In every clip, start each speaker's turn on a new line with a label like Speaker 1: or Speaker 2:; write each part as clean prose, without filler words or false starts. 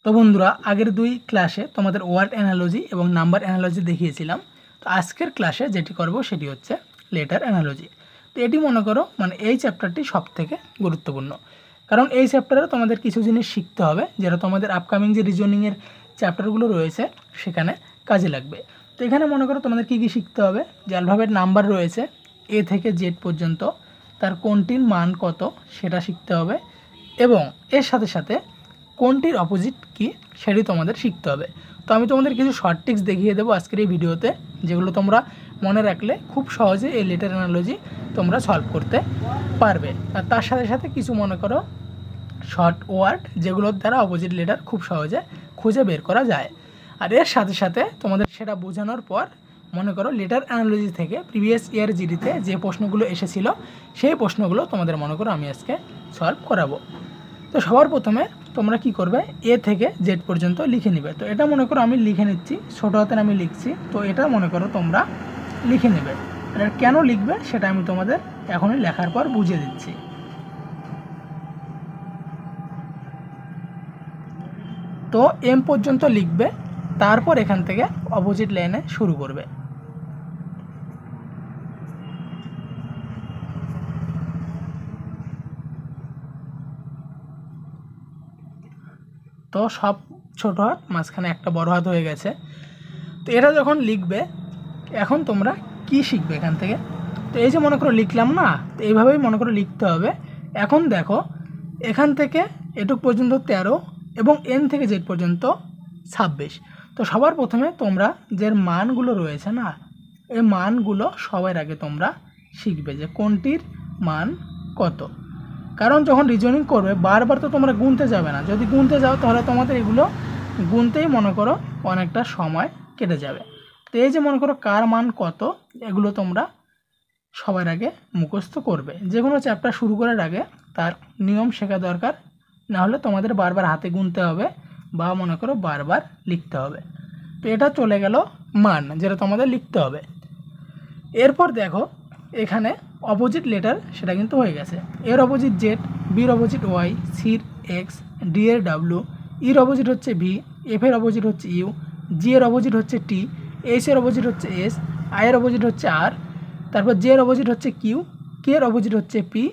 Speaker 1: তো বন্ধুরা, আগের দুই ক্লাসে তোমাদের ওয়ার্ড অ্যানালজি এবং নাম্বার অ্যানালজি দেখিয়েছিলাম। তো আজকের ক্লাসে যেটি করব সেটি হচ্ছে লেটার অ্যানালজি। তো এটি মনে করো এই চ্যাপ্টারটি সব থেকে গুরুত্বপূর্ণ, কারণ এই চ্যাপ্টারে তোমাদের কিছু জিনিস শিখতে হবে যেটা তোমাদের আপকামিং যে রিজনিংয়ের চ্যাপ্টারগুলো রয়েছে সেখানে কাজে লাগবে। তো এখানে মনে করো তোমাদের কী কী শিখতে হবে, যে অ্যালফাবেট নাম্বার রয়েছে এ থেকে জেড পর্যন্ত, তার কোনটির মান কত সেটা শিখতে হবে, এবং এর সাথে সাথে কোনটির অপোজিট কি সেটি তোমাদের শিখতে হবে। তো আমি তোমাদের কিছু শর্ট ট্রিক্স দেখিয়ে দেবো আজকের এই ভিডিওতে, যেগুলো তোমরা মনে রাখলে খুব সহজে এই লেটার অ্যানালজি তোমরা সলভ করতে পারবে। আর তার সাথে সাথে কিছু মনে করো শর্ট ওয়ার্ড যেগুলোর দ্বারা অপোজিট লেটার খুব সহজে খুঁজে বের করা যায়। আর এর সাথে সাথে তোমাদের সেটা বোঝানোর পর মনে করো লেটার অ্যানালজি থেকে প্রিভিয়াস ইয়ার জিডিতে যে প্রশ্নগুলো এসেছিল সেই প্রশ্নগুলো তোমাদের মনে করো আমি আজকে সলভ করাবো। তো সবার প্রথমে তোমরা কি করবে, এ থেকে জেড পর্যন্ত লিখে নেবে। তো এটা মনে করো আমি লিখে নিচ্ছি, ছোটো হাতের আমি লিখছি। তো এটা মনে করো তোমরা লিখে নেবে, আর কেন লিখবে সেটা আমি তোমাদের এখনই লেখার পর বুঝিয়ে দিচ্ছি। তো এম পর্যন্ত লিখবে, তারপর এখান থেকে অপোজিট লাইনে শুরু করবে। তো সব ছোটো হাত, মাঝখানে একটা বড় হাত হয়ে গেছে। তো এটা যখন লিখবে, এখন তোমরা কি শিখবে এখান থেকে। তো এই যে মনে করো লিখলাম না, তো এইভাবেই মনে করো লিখতে হবে। এখন দেখো এখান থেকে এটুক পর্যন্ত 13 এবং এন থেকে জেড পর্যন্ত 26। তো সবার প্রথমে তোমরা যে মানগুলো রয়েছে না, এই মানগুলো সবার আগে তোমরা শিখবে যে কোনটির মান কত। কারণ যখন রিজনিং করবে বারবার তো তোমরা গুনতে যাবে না, যদি গুনতে যাও তাহলে তোমাদের এগুলো গুনতেই মনে করো অনেকটা সময় কেটে যাবে। তো এই যে মনে করো কার মান কত, এগুলো তোমরা সবার আগে মুখস্থ করবে। যে কোনো চ্যাপ্টার শুরু করার আগে তার নিয়ম শেখা দরকার, না হলে তোমাদের বারবার হাতে গুনতে হবে বা মনে করো বারবার লিখতে হবে। তো এটা চলে গেল মান, যেটা তোমাদের লিখতে হবে। এরপর দেখো এখানে অপোজিট লেটার সেটা কিন্তু হয়ে গেছে। এর অপোজিট জেড, বির অপোজিট ওয়াই, সির এক্স, ডি এর ডাব্লু, ইর অপোজিট হচ্ছে ভি, এফ এর অপোজিট হচ্ছে ইউ, জি এর অপোজিট হচ্ছে টি, এইচ এর অপোজিট হচ্ছে এস, আই এর অপোজিট হচ্ছে আর, তারপর জে এর অপোজিট হচ্ছে কিউ, কে এর অপোজিট হচ্ছে পি,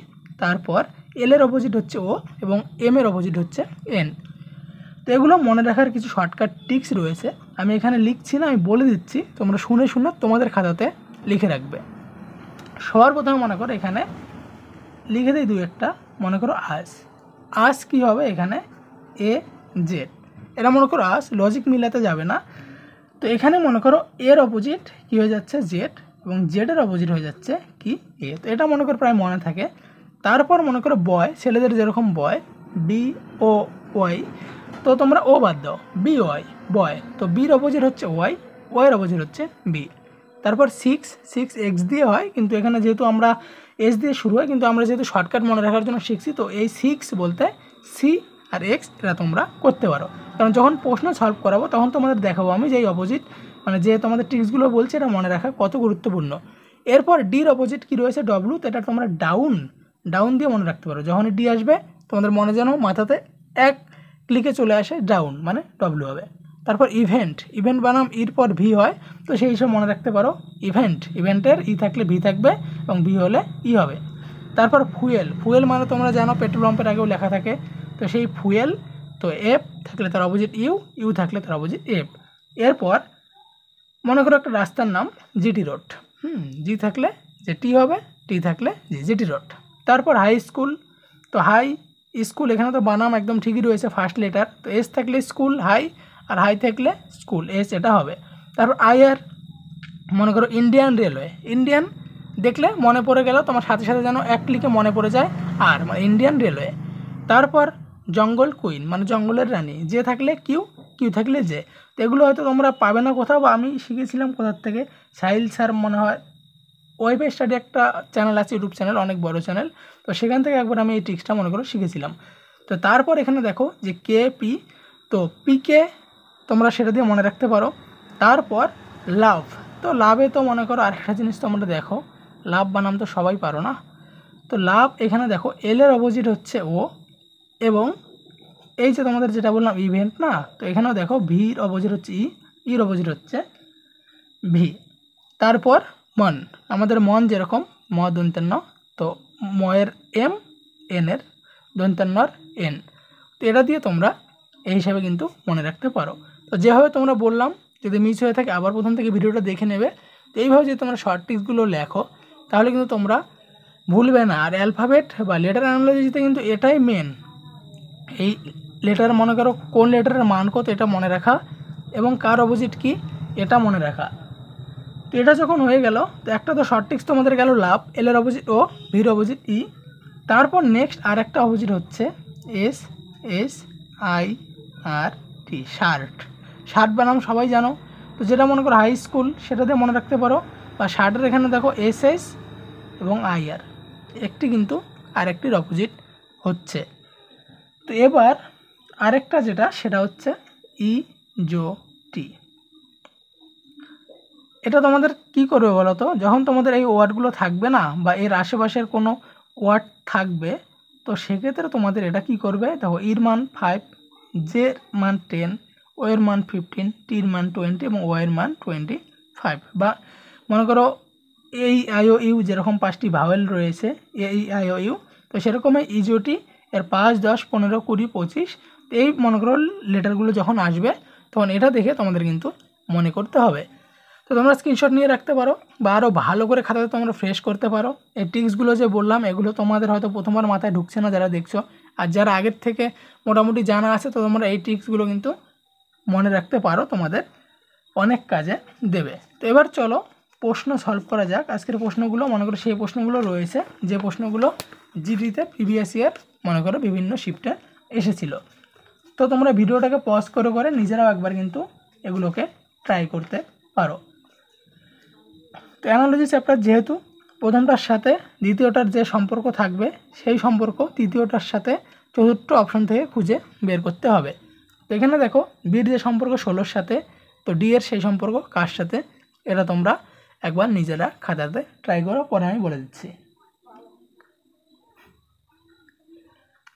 Speaker 1: তারপর এল এর অপোজিট হচ্ছে ও এবং এম এর অপোজিট হচ্ছে এন। তো এগুলো মনে রাখার কিছু শর্টকাট ট্রিক্স রয়েছে, আমি এখানে লিখছি না, আমি বলে দিচ্ছি, তোমরা শুনে শুনে তোমাদের খাতাতে লিখে রাখবে। সবার প্রথমে মনে করো এখানে লিখে দিই দুই একটা, মনে করো আস কী হবে এখানে এ জেড, এটা মনে করো আস, লজিক মিলাতে যাবে না। তো এখানে মনে করো এর অপোজিট কী হয়ে যাচ্ছে জেড, এবং জেডের অপোজিট হয়ে যাচ্ছে কি এ। তো এটা মনে করো প্রায় মনে থাকে। তারপর মনে করো বয়, ছেলেদের যেরকম বয় বি ও ওয়াই, তো তোমরা ও বাদ দাও, বি ওয়াই বয়। তো বির অপোজিট হচ্ছে ওয়াই, ওয়াইয়ের অপোজিট হচ্ছে বি। তারপর সিক্স এক্স দিয়ে হয়, কিন্তু এখানে যেহেতু আমরা এস দিয়ে শুরু হয়, কিন্তু আমরা যেহেতু শর্টকাট মনে রাখার জন্য শিখছি, তো এই 6 বলতে সি আর এক্স এটা তোমরা করতে পারো। কারণ যখন প্রশ্ন সলভ করাবো তখন তোমাদের দেখাবো আমি যে এই অপোজিট যে তোমাদের ট্রিক্সগুলো বলছে এটা মনে রাখা কত গুরুত্বপূর্ণ। এরপর ডির অপোজিট কী রয়েছে ডব্লু, তো এটা তোমরা ডাউন দিয়ে মনে রাখতে পারো। যখনই ডি আসবে তোমাদের মনে যেন মাথাতে এক ক্লিকে চলে আসে ডাউন মানে ডব্লু হবে। তারপর ইভেন্ট বানাম ইর পর ভি হয়, তো সেই হিসেবে মনে রাখতে পারো ইভেন্টের ই থাকলে ভি থাকবে এবং ভি হলে ই হবে। তারপর ফুয়েল মানে তোমরা জানো পেট্রোল পাম্পের আগেও লেখা থাকে, তো সেই ফুয়েল, তো এফ থাকলে তার অপোজিট ইউ থাকলে তার অপোজিট এফ। এরপর মনে করো একটা রাস্তার নাম জিটি রোড, জি থাকলে যে টি হবে, টি থাকলে জিটি রোড। তারপর হাই স্কুল, তো হাই স্কুল এখানে তো বানাম একদম ঠিকই রয়েছে, ফার্স্ট লেটার, তো এস থাকলে স্কুল হাই, আর হাই থাকলে স্কুল এস এটা হবে। তারপর আইআর মনে করো ইন্ডিয়ান রেলওয়ে, ইন্ডিয়ান দেখলে মনে পড়ে গেল তোমার সাথে সাথে যেন এক ক্লিকে মনে পড়ে যায় আর মানে ইন্ডিয়ান রেলওয়ে। তারপর জঙ্গল কুইন মানে জঙ্গলের রানী, যে থাকলে কিউ থাকলে যে। তো এগুলো হয়তো তোমরা পাবে না কোথাও, বা আমি শিখেছিলাম কোথার থেকে, সাহিল স্যার মনে হয় ওয়েবে স্টাডি একটা চ্যানেল আছে, ইউটিউব চ্যানেল, অনেক বড় চ্যানেল, তো সেখান থেকে একবার আমি এই ট্রিক্সটা মনে করো শিখেছিলাম। তো তারপর এখানে দেখো যে কে পি, তো পিকে তোমরা সেটা দিয়ে মনে রাখতে পারো। তারপর লাভ, তো লাভে তো মনে করো আরেকটা জিনিস তোমরা দেখো, লাভ বানাম তো সবাই পারো না, তো লাভ এখানে দেখো এল এর অপোজিট হচ্ছে ও এবং এই যে তোমাদের যেটা বললাম ইভেন্ট না, তো এখানেও দেখো ভির অপোজিট হচ্ছে ইর অপোজিট হচ্ছে ভি। তারপর মন, আমাদের মন যেরকম ম দন্তের ন, তো ময়ের এম, এনের দন্তের নর এন। তো এটা দিয়ে তোমরা এই হিসাবে কিন্তু মনে রাখতে পারো। তো যেভাবে তোমরা বললাম, যদি মিস হয়ে থাকে আবার প্রথম থেকে ভিডিওটা দেখে নেবে। তো এইভাবে যদি তোমরা শর্ট ট্রিক্সগুলো লেখো তাহলে কিন্তু তোমরা ভুলবে না। আর অ্যালফাবেট বা লেটার অ্যানালজিতে কিন্তু এটাই মেন, এই লেটার মনে করো কোন লেটারের মান কত এটা মনে রাখা এবং কার অপোজিট কি এটা মনে রাখা। তো এটা যখন হয়ে গেল, তো একটা তো শর্ট ট্রিক্স তোমাদের গেল লাভ, এল এর অপোজিট ও, ভির অপোজিট ই। তারপর নেক্সট আর একটা অপোজিট হচ্ছে S, S I R T, shirt. Shirt বানাম সবাই জানো, তো যেটা মনে করো হাই স্কুল সেটাতে মনে রাখতে পারো। বা শার্টের এখানে দেখো এস এস এবং আই আর, একটি কিন্তু আরেকটির অপোজিট হচ্ছে। তো এবার আরেকটা যেটা সেটা হচ্ছে ই জো টি। এটা তোমাদের কি করবে বলো তো, যখন তোমাদের এই ওয়ার্ডগুলো থাকবে না বা এর আশেপাশের কোনো ওয়ার্ড থাকবে, তো সেক্ষেত্রে তোমাদের এটা কি করবে, দেখো ইর মান 5, জের মান 10, ও এর মান 15, টির মান 20 এবং ও এর মান 25। বা মনে করো এই আই ও ইউ যেরকম 5টি ভাওয়েল রয়েছে এই আই ও ইউ, তো সেরকমই ইজোটি এর 5, 10, 15, 20, 25, এই মনে করো লেটারগুলো যখন আসবে তখন এটা দেখে তোমাদের কিন্তু মনে করতে হবে। তো তোমরা স্ক্রিনশট নিয়ে রাখতে পারো বা আরও ভালো করে খাতাতে তোমরা ফ্রেশ করতে পারো। এই ট্রিক্সগুলো যে বললাম এগুলো তোমাদের হয়তো প্রথমবার মাথায় ঢুকছে না যারা দেখছো, আর যারা আগের থেকে মোটামুটি জানা আছে তো তোমরা এই ট্রিক্সগুলো কিন্তু মনে রাখতে পারো, তোমাদের অনেক কাজে দেবে। তো এবার চলো প্রশ্ন সলভ করা যাক। আজকের প্রশ্নগুলো মনে করো সেই প্রশ্নগুলো রয়েছে যে প্রশ্নগুলো জিডিতে প্রিভিয়াস ইয়ার মনে করো বিভিন্ন শিফটে এসেছিল। তো তোমরা ভিডিওটাকে পজ করে করে নিজেরাও একবার কিন্তু এগুলোকে ট্রাই করতে পারো। তো অ্যানালজি চ্যাপ্টার যেহেতু প্রথমটার সাথে দ্বিতীয়টার যে সম্পর্ক থাকবে সেই সম্পর্ক তৃতীয়টার সাথে চতুর্থ অপশন থেকে খুঁজে বের করতে হবে। তো এখানে দেখো বির যে সম্পর্ক 16-র সাথে, তো ডি এর সেই সম্পর্ক কার সাথে, এটা তোমরা একবার নিজেরা খাতাতে ট্রাই করো, পরে আমি বলে দিচ্ছি।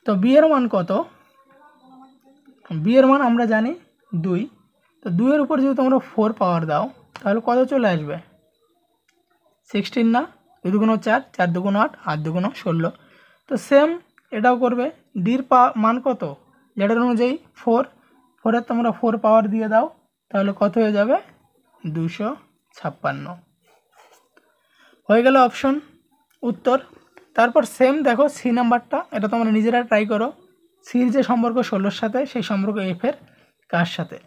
Speaker 1: তো বি এর মান কত, বি এর মান আমরা জানি 2। তো 2 এর উপর যদি তোমরা 4 পাওয়ার দাও তাহলে কত চলে আসবে, 16 না, 2 দুগুণ 4, 4 দুগুণ 8, 8 দুগুণ 16। তো সেম এটাও করবে, ডির মান কত, লেটার অনুযায়ী 4, 4-এর তোমরা 4 পাওয়ার দিয়ে দাও তাহলে কত হয়ে যাবে, 256 হয়ে গেল অপশন উত্তর। তারপর সেম দেখো সি নাম্বারটা, এটা তোমরা নিজেরা ট্রাই করো। সির যে সম্পর্ক 16-র সাথে সেই সম্পর্ক এফের কার সাথে।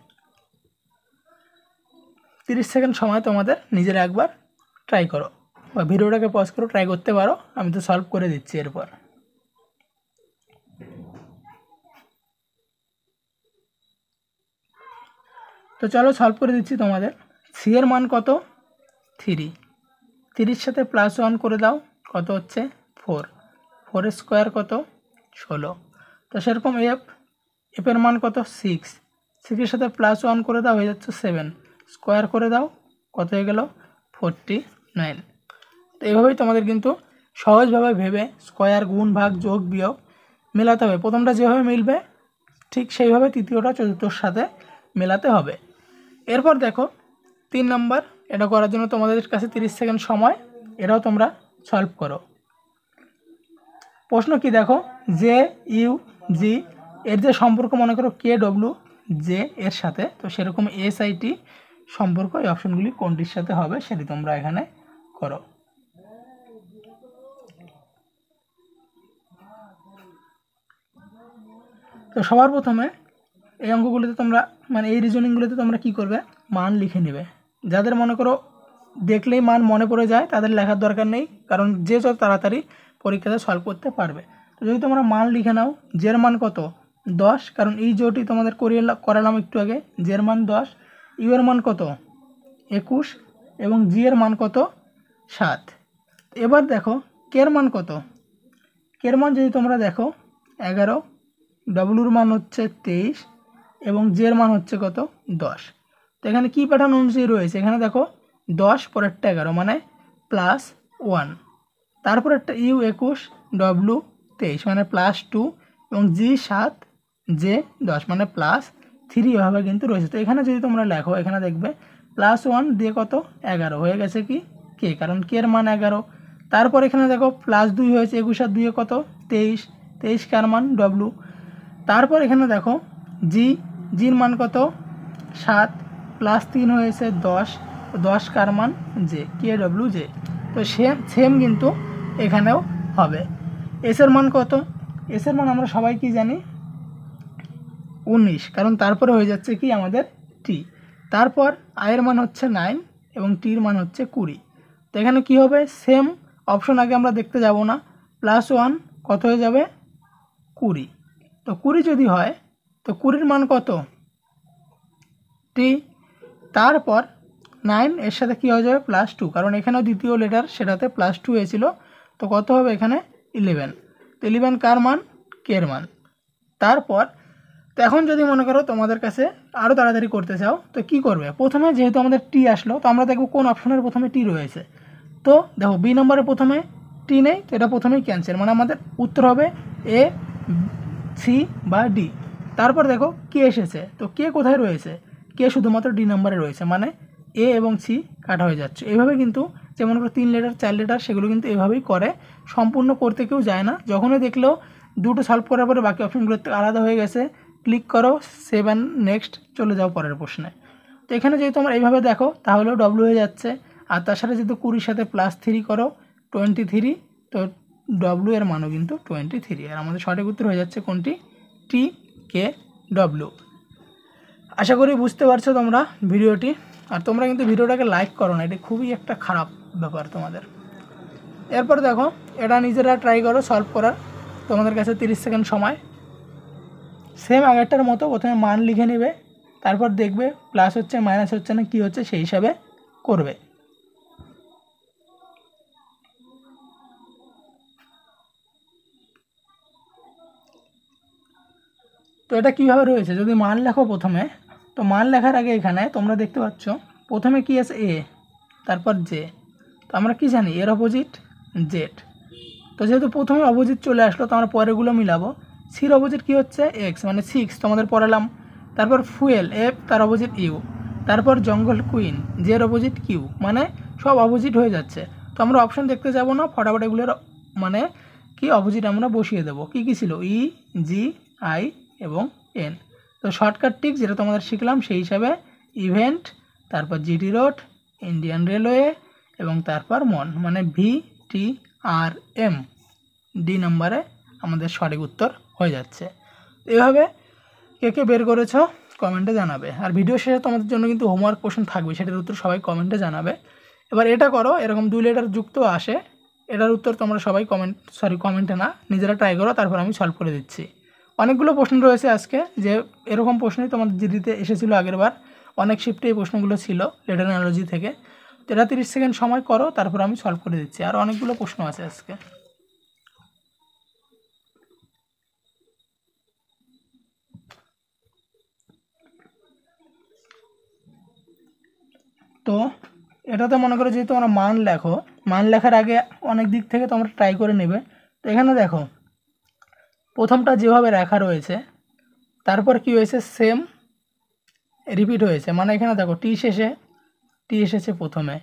Speaker 1: 30 সেকেন্ড সময় তোমাদের নিজেরা একবার ট্রাই করো বা ভিডিওটাকে পজ করে ট্রাই করতে পারো, আমি তো সলভ করে দিচ্ছি এরপর। তো চলো সলভ করে দিচ্ছি তোমাদের। সি এর মান কত, 3, 3-র সাথে +1 করে দাও কত হচ্ছে 4, 4-এর স্কোয়ার কত 16। তো সেরকম এফের মান কত 6, 6-এর সাথে +1 করে দাও হয়ে যাচ্ছে 7, স্কোয়ার করে দাও কত হয়ে গেল 49। তো এইভাবেই তোমাদের কিন্তু সহজভাবে ভেবে স্কোয়ার, গুণ, ভাগ, যোগ, বিয়োগ মেলাতে হবে। প্রথমটা যেভাবে মিলবে ঠিক সেইভাবে তৃতীয়টা চতুর্থর সাথে মেলাতে হবে। এরপর দেখো 3 নাম্বার, এটা করার জন্য তোমাদের কাছে 30 সেকেন্ড সময়, এটাও তোমরা সলভ করো। প্রশ্ন কি দেখো, জে ইউ জি এর যে সম্পর্ক মনে করো কে ডব্লিউ জে এর সাথে, তো সেরকম এস আই টি সম্পর্ক এই অপশনগুলি কোনটির সাথে হবে সেটি তোমরা এখানে করো। তো সবার প্রথমে এই অঙ্কগুলিতে তোমরা মানে এই রিজনিংগুলিতে তোমরা কি করবে, মান লিখে নেবে। যাদের মনে করো দেখলেই মান মনে পড়ে যায় তাদের লেখার দরকার নেই, কারণ যে যত তাড়াতাড়ি পরীক্ষাতে সলভ করতে পারবে। তো যদি তোমরা মান লিখে নাও, জের মান কত 10, কারণ এই জোটি তোমাদের করালাম একটু আগে, জের মান 10, ইউ এর মান কত 21 এবং জি এর মান কত 7। এবার দেখো কের মান কত, কের মান যদি তোমরা দেখো 11, ডব্লুর মান হচ্ছে 23 এবং জের মান হচ্ছে কত 10। তো এখানে কী প্যাটার্ন অনুযায়ী রয়েছে, এখানে দেখো 10 পরেরটা 11 মানে +1, তারপর একটা ইউ 21, ডব্লু 23 মানে +2 এবং জি 7 জে 10 মানে +3 এভাবে কিন্তু রয়েছে। তো এখানে যদি তোমরা লেখো এখানে দেখবে +1 দিয়ে কত 11 হয়ে গেছে কি কে, কারণ কে এর মান 11। তারপর এখানে দেখো +2 হয়েছে, 21 আর 2 কত 23, 23 কার মান ডব্লু। তারপর এখানে দেখো জির মান কত 7, +3 হয়েছে 10, 10 কার মান জে, কে ডব্লু জে। তো সেম কিন্তু এখানেও হবে। এসের মান কত, এসের মান আমরা সবাই কি জানি 19, কারণ তারপরে হয়ে যাচ্ছে কি আমাদের টি। তারপর আয়ের মান হচ্ছে 9 এবং টির মান হচ্ছে 20। তো এখানে কি হবে, সেম অপশন আগে আমরা দেখতে যাব না, +1 কত হয়ে যাবে 20। তো 20 যদি হয় তো 20-র মান কত টি। তারপর 9 এর সাথে কী হয়ে যাবে +2, কারণ এখানেও দ্বিতীয় লেটার সেটাতে +2 হয়েছিল। তো কত হবে এখানে 11। তো 11 কার মান কে এর মান। তারপর তো এখন যদি মনে করো তোমাদের কাছে আরও তাড়াতাড়ি করতে চাও তো কি করবে, প্রথমে যেহেতু আমাদের টি আসলো তো আমরা দেখব কোন অপশনের প্রথমে টি রয়েছে। তো দেখো বি নম্বরের প্রথমে টি নেই, তো এটা প্রথমেই ক্যান্সেল, মানে আমাদের উত্তর হবে এ, সি বা ডি। তারপর দেখো কে এসেছে, তো কে কোথায় রয়েছে, কে শুধুমাত্র ডি নম্বরে রয়েছে, মানে এ এবং সি কাটা হয়ে যাচ্ছে। এভাবে কিন্তু যেমন করে 3 লেটার 4 লেটার সেগুলো কিন্তু এভাবেই করে, সম্পূর্ণ করতে কেউ যায় না। যখনই দেখলো দুটো সলভ করার পরে বাকি অপশনগুলো আলাদা হয়ে গেছে, ক্লিক করো সেভ অ্যান্ড নেক্সট, চলে যাও পরের প্রশ্নে। তো এখানে যেহেতু আমরা এইভাবে দেখো তাহলেও ডব্লু হয়ে যাচ্ছে, আর তার সাথে যেহেতু 20-র সাথে +3 করো 23, তো ডব্লু এর মানও কিন্তু 23, আর আমাদের সঠিক উত্তর হয়ে যাচ্ছে কোনটি টি কে ডব্লু। আশা করি বুঝতে পারছো তোমরা ভিডিওটি, আর তোমরা কিন্তু ভিডিওটাকে লাইক করো না, এটা খুবই একটা খারাপ ব্যাপার তোমাদের। এরপর দেখো এটা নিজেরা ট্রাই করো সলভ করার, তোমাদের কাছে 30 সেকেন্ড সময়। সেম আগেরটার মতো প্রথমে মান লিখে নেবে, তারপর দেখবে প্লাস হচ্ছে মাইনাস হচ্ছে না কি হচ্ছে সেই হিসাবে করবে। তো এটা কীভাবে রয়েছে, যদি মান লেখো প্রথমে, তো মান লেখার আগে এখানে তোমরা দেখতে পাচ্ছ প্রথমে কি আছে এ, তারপর জে। তো আমরা কি জানি এর অপোজিট জেড। তো যেহেতু প্রথমে অপোজিট চলে আসলো তো আমরা পরেরগুলো মিলাবো। সির অপোজিট কী হচ্ছে এক্স, মানে 6 তোমাদের পড়ালাম। তারপর ফুয়েল এফ, তার অপোজিট ইউ। তারপর জঙ্গল কুইন, জের অপোজিট কিউ, মানে সব অপোজিট হয়ে যাচ্ছে। তো আমরা অপশন দেখতে যাব না, ফটাফট এগুলোর মানে কি অপোজিট আমরা বসিয়ে দেবো। কী কী ছিল ই, জি, আই এবং এন। তো শর্টকাট টিক যেটা তোমাদের শিখলাম সেই হিসাবে ইভেন্ট, তারপর জিটি রোড, ইন্ডিয়ান রেলওয়ে এবং তারপর মন, মানে V T R M, D নম্বরে আমাদের সঠিক উত্তর হয়ে যাচ্ছে। এভাবে কে কে বের করেছো কমেন্টে জানাবে, আর ভিডিও শেষে তোমাদের জন্য কিন্তু হোমওয়ার্ক কোশ্চেন থাকবে, সেটার উত্তর সবাই কমেন্টে জানাবে। এবার এটা করো, এরকম 2 লেটার যুক্ত আসে, এটার উত্তর তোমরা সবাই কমেন্টে না নিজেরা ট্রাই করো, তারপর আমি সলভ করে দিচ্ছি। অনেকগুলো প্রশ্ন রয়েছে আজকে, যে এরকম প্রশ্নই তোমাদের জিডিতে এসেছিলো আগেরবার, অনেক শিফটে এই প্রশ্নগুলো ছিল লেটার অ্যানালজি থেকে। তো এটা 30 সেকেন্ড সময় করো, তারপর আমি সলভ করে দিচ্ছি, আর অনেকগুলো প্রশ্ন আছে আজকে। তো এটাতে মনে করো যেহেতু তোমরা মান লেখো, মান লেখার আগে অনেক দিক থেকে তোমরা ট্রাই করে নেবে। তো এখানে দেখো প্রথমটা যেভাবে লেখা রয়েছে তারপর কি হয়েছে সেম রিপিট হয়েছে, মানে এখানে দেখো টি এসেছে প্রথমে,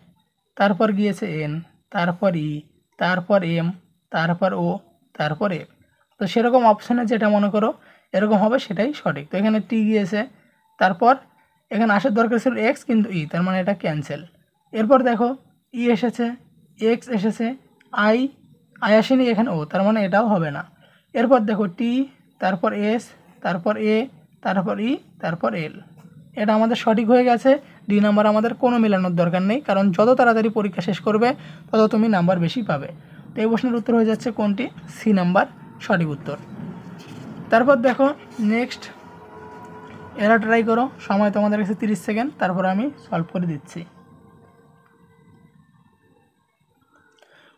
Speaker 1: তারপর গিয়েছে এন, তারপর ই, তারপর এম, তারপর ও, তারপর এফ। তো সেরকম অপশানে যেটা মনে করো এরকম হবে সেটাই সঠিক। তো এখানে টি গিয়েছে, তারপর এখানে আসার দরকার ছিল এক্স, কিন্তু ই, তার মানে এটা ক্যান্সেল। এরপর দেখো ই এসেছে, এক্স এসেছে, আই আসেনি এখানে ও, তার মানে এটাও হবে না। এরপর দেখো টি, তারপর এস, তারপর এ, তারপর ই, তারপর এল, এটা আমাদের সঠিক হয়ে গেছে। ডি নাম্বার আমাদের কোনো মেলানোর দরকার নেই, কারণ যত তাড়াতাড়ি পরীক্ষা শেষ করবে তত তুমি নাম্বার বেশি পাবে। তো এই প্রশ্নের উত্তর হয়ে যাচ্ছে কোনটি সি নাম্বার সঠিক উত্তর। তারপর দেখো নেক্সট এরা ট্রাই করো, সময় তোমাদের কাছে 30 সেকেন্ড, তারপর আমি সলভ করে দিচ্ছি।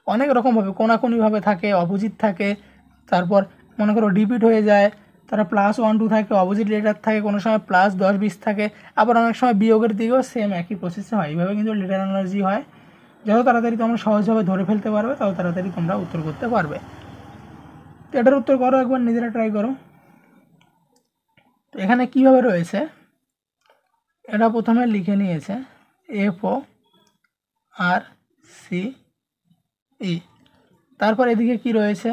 Speaker 1: অনেক রকমভাবে কোনাকুনিভাবে থাকে, অপোজিট থাকে, তারপর মনে করো রিপিট হয়ে যায়, তারা +1 2 থাকে, অপোজিট লেটার থাকে, কোনো সময় +10 20 থাকে, আবার অনেক সময় বিয়োগের দিকেও সেম একই প্রসেসে হয়। এইভাবে কিন্তু লেটার অ্যানালজি হয়। যত তাড়াতাড়ি তোমরা সহজভাবে ধরে ফেলতে পারবে তত তাড়াতাড়ি তোমরা উত্তর করতে পারবে। তো এটার উত্তর করো একবার, নিজেরা ট্রাই করো। তো এখানে কীভাবে রয়েছে এটা প্রথমে লিখে নিয়েছে FO আর CE, তারপর এদিকে কি রয়েছে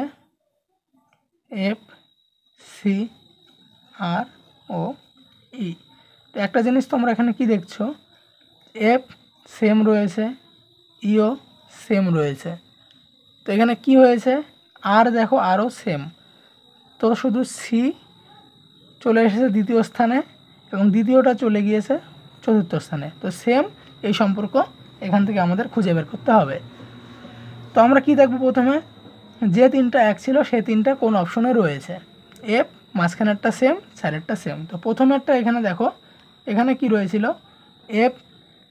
Speaker 1: FCROE। তো একটা জিনিস তোমরা এখানে কি দেখছো, F সেম রয়েছে, ইও সেম রয়েছে। তো এখানে কি হয়েছে আর দেখো আরও সেম, তো শুধু সি চলে এসেছে দ্বিতীয় স্থানে এবং দ্বিতীয়টা চলে গিয়েছে চতুর্থ স্থানে। তো সেম এই সম্পর্ক এখান থেকে আমাদের খুঁজে বের করতে হবে। তো আমরা কি দেখব, প্রথমে যে তিনটা এক ছিল সে তিনটা কোন অপশনে রয়েছে। এফ মাঝখানেরটা সেম, সাইডেরটা সেম। তো প্রথমেরটা এখানে দেখো, এখানে কি রয়েছিল এফ,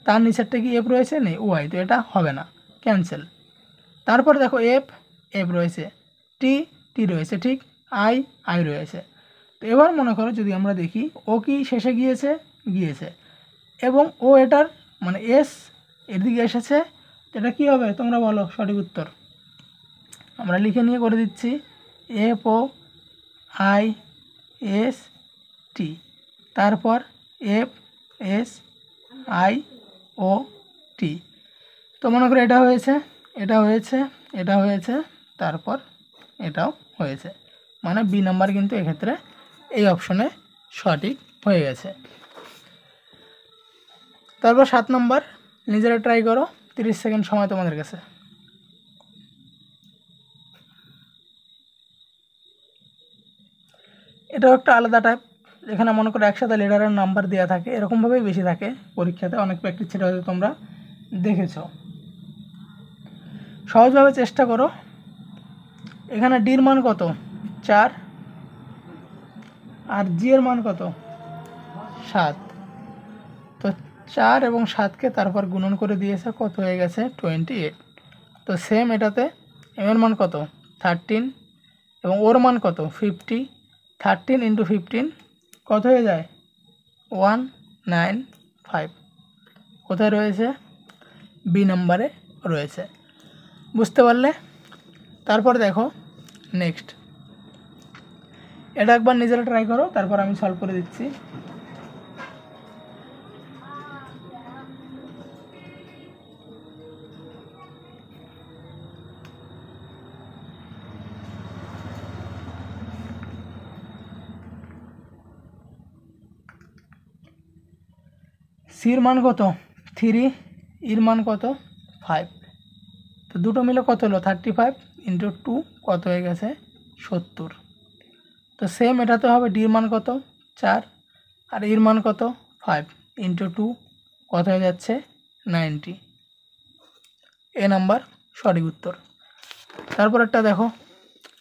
Speaker 1: তার নিচেরটা কি এফ রয়েছে, নেই ওয়াই, তো এটা হবে না, ক্যান্সেল। তারপর দেখো এফ রয়েছে, টি রয়েছে, ঠিক, আই রয়েছে। তো এবার মনে করো যদি আমরা দেখি ও কি শেষে গিয়েছে এবং ও এটার মানে এস এর দিকে এসেছে, এটা কি হবে তোমরা বলো সঠিক উত্তর। আমরা লিখে নিয়ে করে দিচ্ছি FOIST, তারপর FSIOT। তো মনে করো এটা হয়েছে, এটা হয়েছে, এটা হয়েছে, তারপর এটাও হয়েছে, মানে বি নাম্বার কিন্তু এক্ষেত্রে এই অপশনে সঠিক হয়ে গেছে। তারপর 7 নম্বর, নিজেরা ট্রাই করো, 30 সেকেন্ড সময় তোমাদের কাছে। এটাও একটা আলাদা টাইপ, এখানে মনে করো একসাথে লেটারের নাম্বার দেওয়া থাকে, এরকমভাবেই বেশি থাকে পরীক্ষাতে, অনেক প্র্যাকটিস সেটা হয়তো তোমরা দেখেছো। সহজভাবে চেষ্টা করো। এখানে ডির মান কত 4 আর জি এর মান কত 7। তো 4 এবং 7কে তারপর গুণন করে দিয়েছে, কত হয়ে গেছে 28। তো সেম এটাতে এম এর মান কত 13 এবং ওর মান কত 50। 13 × 15 কত হয়ে যায় 195, কোথায় রয়েছে বি নাম্বারে রয়েছে। বুঝতে পারলে? তারপর দেখো নেক্সট, এটা একবার নিজেরা ট্রাই করো, তারপর আমি সলভ করে দিচ্ছি। সির মান কত 3, ইর মান কত 5। তো দুটো মিলে কত হলো 35 × 2 কত হয়ে গেছে 70। তো সেম এটাতে হবে ডির মান কত 4 আর ইর মান কত 5 × 2 কত হয়ে যাচ্ছে 90। এ নাম্বার সঠিক উত্তর। তারপর একটা দেখো,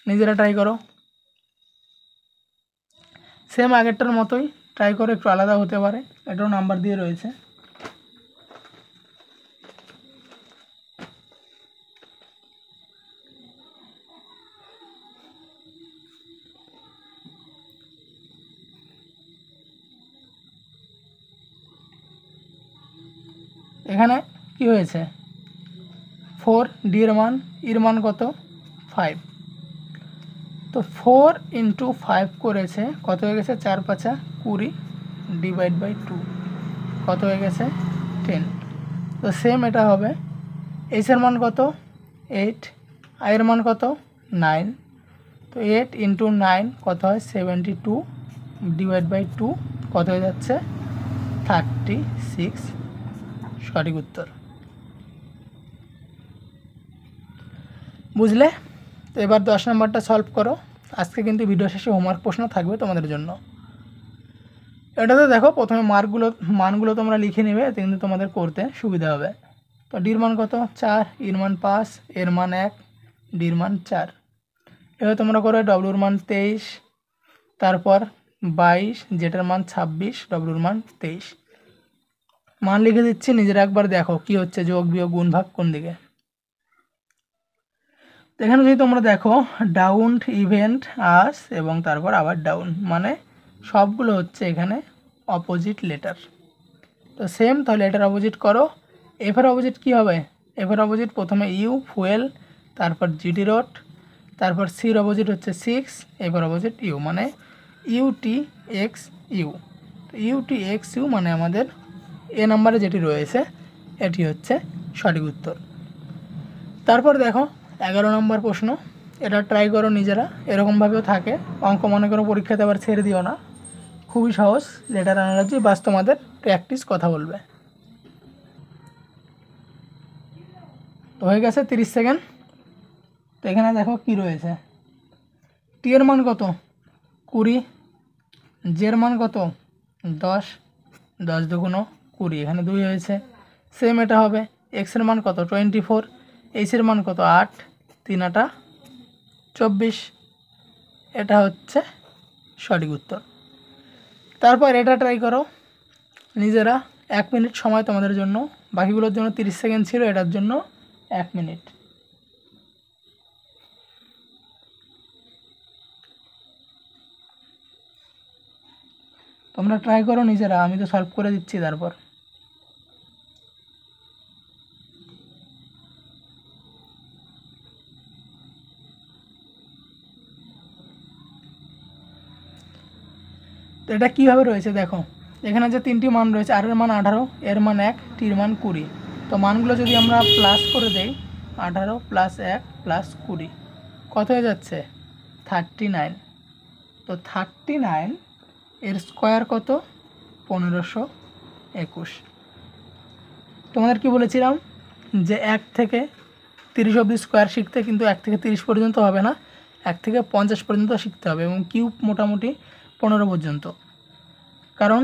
Speaker 1: নিজেরা ট্রাই করো, সেম আগেরটার মতোই ট্রাই করো, একটু আলাদা হতে পারে, এটাও নাম্বার দিয়ে রয়েছে। এখানে কি হয়েছে 4, ডি এর মান, ইর মান কত 5। তো 4 × 5 করেছে, কত হয়ে গেছে 4 × 5 = 20 / 2 কত হয়ে গেছে 10। তো সেম এটা হবে, এইচ এর মান কত 8, আই এর মান কত 9। তো 8 × 9 কত হয় 72 / 2 কত হয়ে যাচ্ছে 36, সঠিক উত্তর। বুঝলে? তো এবার 10 নম্বরটা সলভ করো। আজকে কিন্তু ভিডিও শেষে হোমওয়ার্ক প্রশ্ন থাকবে তোমাদের জন্য। এটাতে দেখো প্রথমে মানগুলো তোমরা লিখে নেবে, এতে কিন্তু তোমাদের করতে সুবিধা হবে। তো ডির মান কত 4, ইর মান 5, এর মান 1, ডির মান 4। এবার তোমরা করো ডব্লুর মান 23, তারপর 22, জেটার মান 26, ডব্লুর মান 23। মান লিখে দিচ্ছি, নিজেরা একবার দেখো কি হচ্ছে, যোগ বিয়োগ গুণ ভাগ কোন দিকে। এখানে যদি তোমরা দেখো ডাউন, ইভেন্ট, আস এবং তারপর আবার ডাউন, মানে সবগুলো হচ্ছে এখানে অপোজিট লেটার। তো সেম, তাহলে এটার অপোজিট করো। এফের অপোজিট কী হবে, এফের অপোজিট প্রথমে ইউ ফুয়েল, তারপর জিটি রোড, তারপর সির অপোজিট হচ্ছে 6, এফের অপোজিট ইউ, মানে UTX U. UT X U মানে আমাদের এ নাম্বারে যেটি রয়েছে এটি হচ্ছে সঠিক উত্তর। তারপর দেখো 11 নম্বর প্রশ্ন, এটা ট্রাই করো নিজেরা, এরকমভাবেও থাকে অঙ্ক, মনে করো পরীক্ষাতে আবার ছেড়ে দিও না, খুবই সহজ লেটার অ্যানালজি, বাস তোমাদের প্র্যাকটিস কথা বলবে। তো হয়ে গেছে 30 সেকেন্ড। তো এখানে দেখো কি রয়েছে, টি এর মান কত 20, জের মান কত 10, 10 দুগুণ 20, এখানে 2 হয়েছে। সেম এটা হবে, এক্সের মান কত 24, এইচের মান কত 8, 3 8 24, এটা হচ্ছে সঠিক উত্তর। তারপর এটা ট্রাই করো নিজেরা, 1 মিনিট সময় তোমাদের জন্য, বাকিগুলোর জন্য 30 সেকেন্ড ছিল, এটার জন্য 1 মিনিট। তোমরা ট্রাই করো নিজেরা, আমি তো সলভ করে দিচ্ছি। তারপর তো এটা কীভাবে রয়েছে দেখো, এখানে যে 3টি মান রয়েছে, আর এর মান 18, এর মান 1, টির মান 20। তো মানগুলো যদি আমরা প্লাস করে দেই, 18 + 1 + 20 কত হয়ে যাচ্ছে 39। তো 39 এর স্কোয়ার কত 1521। তোমাদের কি বলেছিলাম যে 1 থেকে 30 অবধি স্কোয়ার শিখতে, কিন্তু 1 থেকে 30 পর্যন্ত হবে না, 1 থেকে 50 পর্যন্ত শিখতে হবে, এবং কিউব মোটামুটি 15 পর্যন্ত। কারণ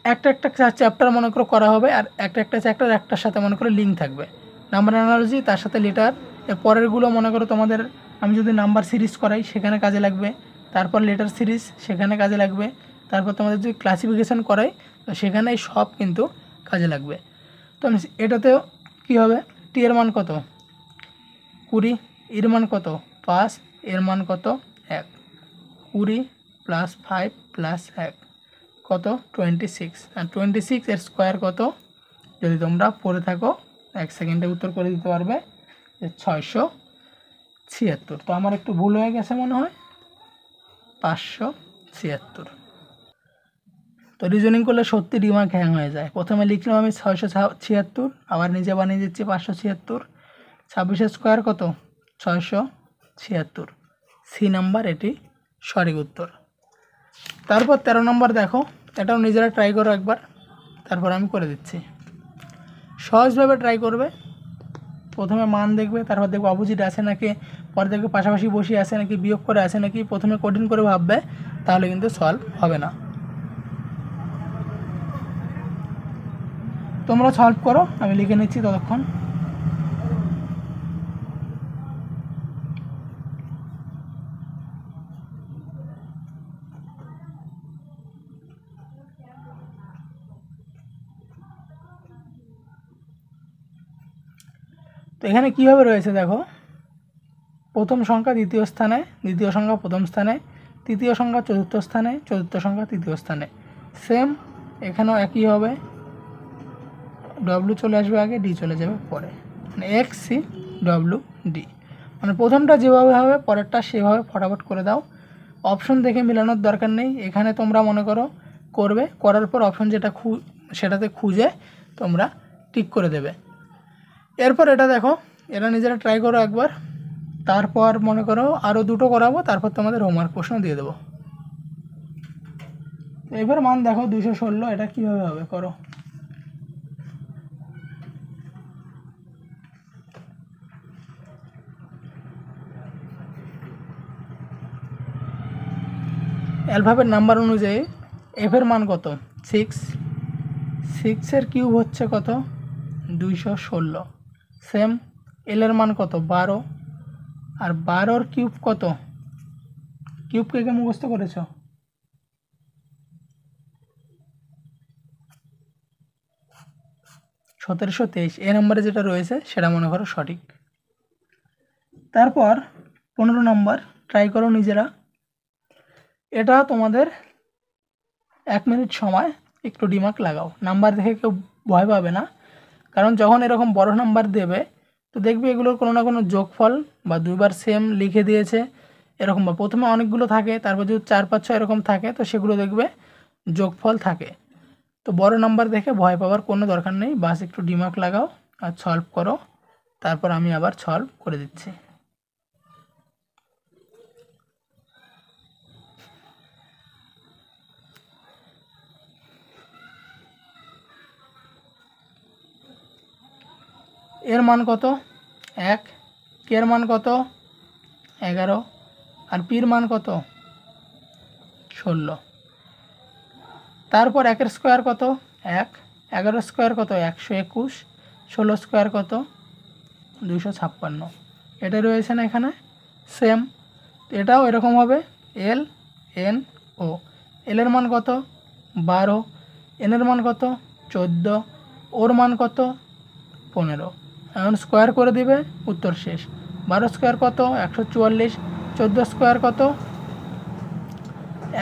Speaker 1: একটা একটা চ্যাপ্টার মনে করো করা হবে, আর একটা একটা চ্যাপ্টার একটার সাথে মনে করো লিঙ্ক থাকবে, নাম্বার অ্যানালজি তার সাথে লেটার, এর পরেরগুলো মনে করো তোমাদের আমি যদি নাম্বার সিরিজ করাই সেখানে কাজে লাগবে, তারপর লেটার সিরিজ সেখানে কাজে লাগবে, তারপর তোমাদের যদি ক্লাসিফিকেশান করাই তো সেখানে সব কিন্তু কাজে লাগবে। তো এটাতেও কী হবে, টি এর মান কত 20, এর মান কত 5, এর মান কত 1, 20 + 5 + 1 কত 26, আর 26 এর স্কোয়ার কত, যদি তোমরা পড়ে থাকো 1 সেকেন্ডে উত্তর করে দিতে পারবে যে 676। তো আমার একটু ভুল হয়ে গেছে মনে হয়, 576। তো রিজনিং করলে সত্যি দিমাগ হ্যাং হয়ে যায়। প্রথমে লিখলাম আমি 676, আবার নিজে বানিয়ে দিচ্ছি 576, 26 স্কোয়ার কত 676, সি নাম্বার এটি সঠিক উত্তর। তারপর 13 নম্বর দেখো, এটাও নিজেরা ট্রাই করো একবার, তারপর আমি করে দিচ্ছি। সহজভাবে ট্রাই করবে, প্রথমে মান দেখবে, তারপর দেখবে অপোজিট আছে নাকি, পরে দেখবে পাশাপাশি বসিয়ে আছে নাকি, বিয়োগ করে আছে নাকি, প্রথমে কঠিন করে ভাববে, তাহলে কিন্তু সলভ হবে না। তোমরা সলভ করো, আমি লিখে নিচ্ছি ততক্ষণ। তো এখানে কীভাবে রয়েছে দেখো, প্রথম সংখ্যা দ্বিতীয় স্থানে, দ্বিতীয় সংখ্যা প্রথম স্থানে, তৃতীয় সংখ্যা চতুর্থ স্থানে, চতুর্থ সংখ্যা তৃতীয় স্থানে। সেম এখানেও একই হবে, ডব্লু চলে আসবে আগে, ডি চলে যাবে পরে, মানে এক্স সি ডব্লু ডি, মানে প্রথমটা যেভাবে হবে পরেরটা সেভাবে ফটাফট করে দাও, অপশন দেখে মেলানোর দরকার নেই। এখানে তোমরা মনে করো করবে, করার পর অপশন যেটা সেটাতে খুঁজে তোমরা টিক করে দেবে। এরপর এটা দেখো, এটা নিজেরা ট্রাই করো একবার, তারপর মনে করো আরও দুটো করাবো, তারপর তোমাদের হোমওয়ার্ক প্রশ্ন দিয়ে দেবো। এবার মান দেখো 216, এটা কীভাবে হবে করো। অ্যালফাবেট নাম্বার অনুযায়ী এফের মান কত 6, 6 কিউব হচ্ছে কত 216। সেম এলের মান কত 12, আর 12 কিউব কত, কিউব কে কে মুখস্থ করেছ, 1723, এ নম্বরে যেটা রয়েছে সেটা মনে করো সঠিক। তারপর 15 নম্বর ট্রাই করো নিজেরা, এটা তোমাদের 1 মিনিট সময়, একটু দিমাগ লাগাও, নাম্বার দেখে কেউ ভয় পাবে না, কারণ যখন এরকম বড় নাম্বার দেবে তো দেখবে এগুলোর কোনো না কোনো যোগফল বা দুইবার সেম লিখে দিয়েছে এরকম, বা প্রথমে অনেকগুলো থাকে, তারপর যদি 4 5 6 এরকম থাকে, তো সেগুলো দেখবে যোগফল থাকে। তো বড় নাম্বার দেখে ভয় পাওয়ার কোনো দরকার নেই, বাস একটু দিমাগ লাগাও আর সলভ করো। তারপর আমি আবার সলভ করে দিচ্ছি। এর মান কত? 1। কের মান কত? 11। আর পির মান কত? 16। তারপর 1 স্কোয়ার কত? 1। 11 স্কোয়ার কত? 121। 16 স্কোয়ার কত? 256। এটা রয়েছে না এখানে? সেম এটাও এরকম হবে। L N O. এলের মান কত? 12। এনের মান কত? 14। ওর মান কত? 15। এখন স্কোয়ার করে দিবে, উত্তর শেষ। 12 স্কোয়ার কত? 144। 14 স্কোয়ার কত?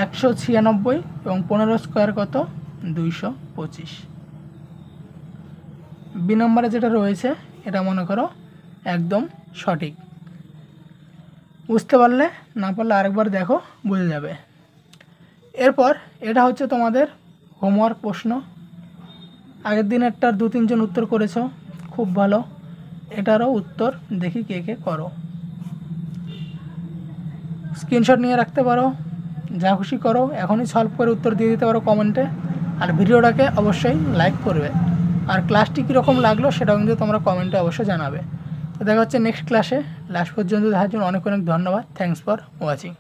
Speaker 1: 196। এবং 15 স্কোয়ার কত? 225। বি নম্বরে যেটা রয়েছে এটা মনে করো একদম সঠিক। বুঝতে পারলে, না পারলে আরেকবার দেখো, বুঝে যাবে। এরপর এটা হচ্ছে তোমাদের হোমওয়ার্ক প্রশ্ন। আগের দিনেরটার 2-3 জন উত্তর করেছো, খুব ভালো। এটারও উত্তর দেখি কে কে করো। স্ক্রিনশট নিয়ে রাখতে পারো, যা খুশি করো, এখনই সলভ করে উত্তর দিয়ে দিতে পারো কমেন্টে। আর ভিডিওটাকে অবশ্যই লাইক করবে। আর ক্লাসটি কীরকম লাগলো সেটাও কিন্তু তোমরা কমেন্টে অবশ্যই জানাবে। তো দেখা হচ্ছে নেক্সট ক্লাসে। লাস্ট পর্যন্ত দেখার জন্য অনেক অনেক ধন্যবাদ। Thanks for watching.